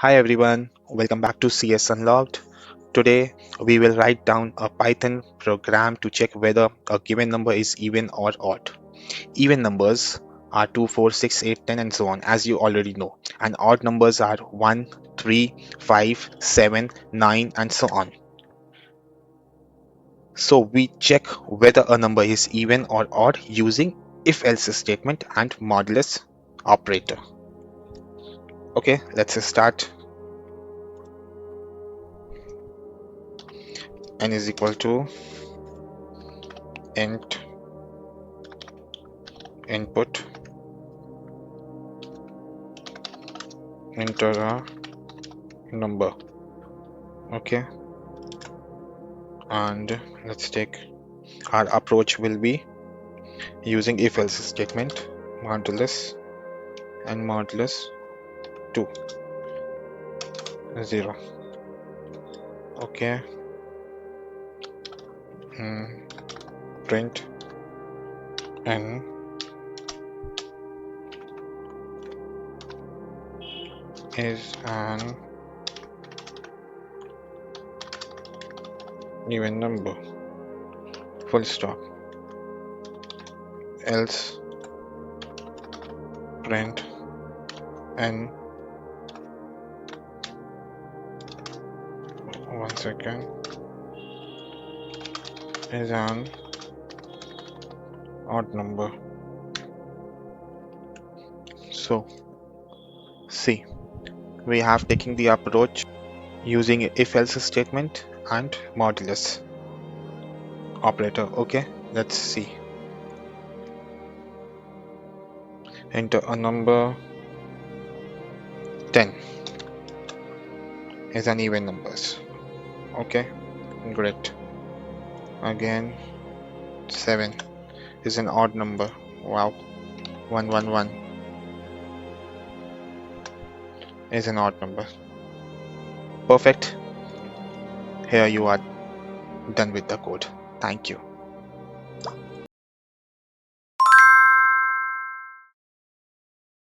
Hi everyone, welcome back to CS Unlocked. Today we will write down a Python program to check whether a given number is even or odd. Even numbers are 2, 4, 6, 8, 10, and so on, as you already know. And odd numbers are 1, 3, 5, 7, 9, and so on. So we check whether a number is even or odd using if-else statement and modulus operator. Okay, let's start. N is equal to int input, enter a number. Okay, and let's take our approach will be using if else statement, modulus and modulus 2 0. Okay, print n is an even number, full stop, else print n, one second, is an odd number. So see, we have taken the approach using if else statement and modulus operator. Okay, let's see. Enter a number. 10 is an even numbers. Okay, great. Again, 7 is an odd number. Wow. 111 is an odd number. Perfect. Here you are done with the code. Thank you.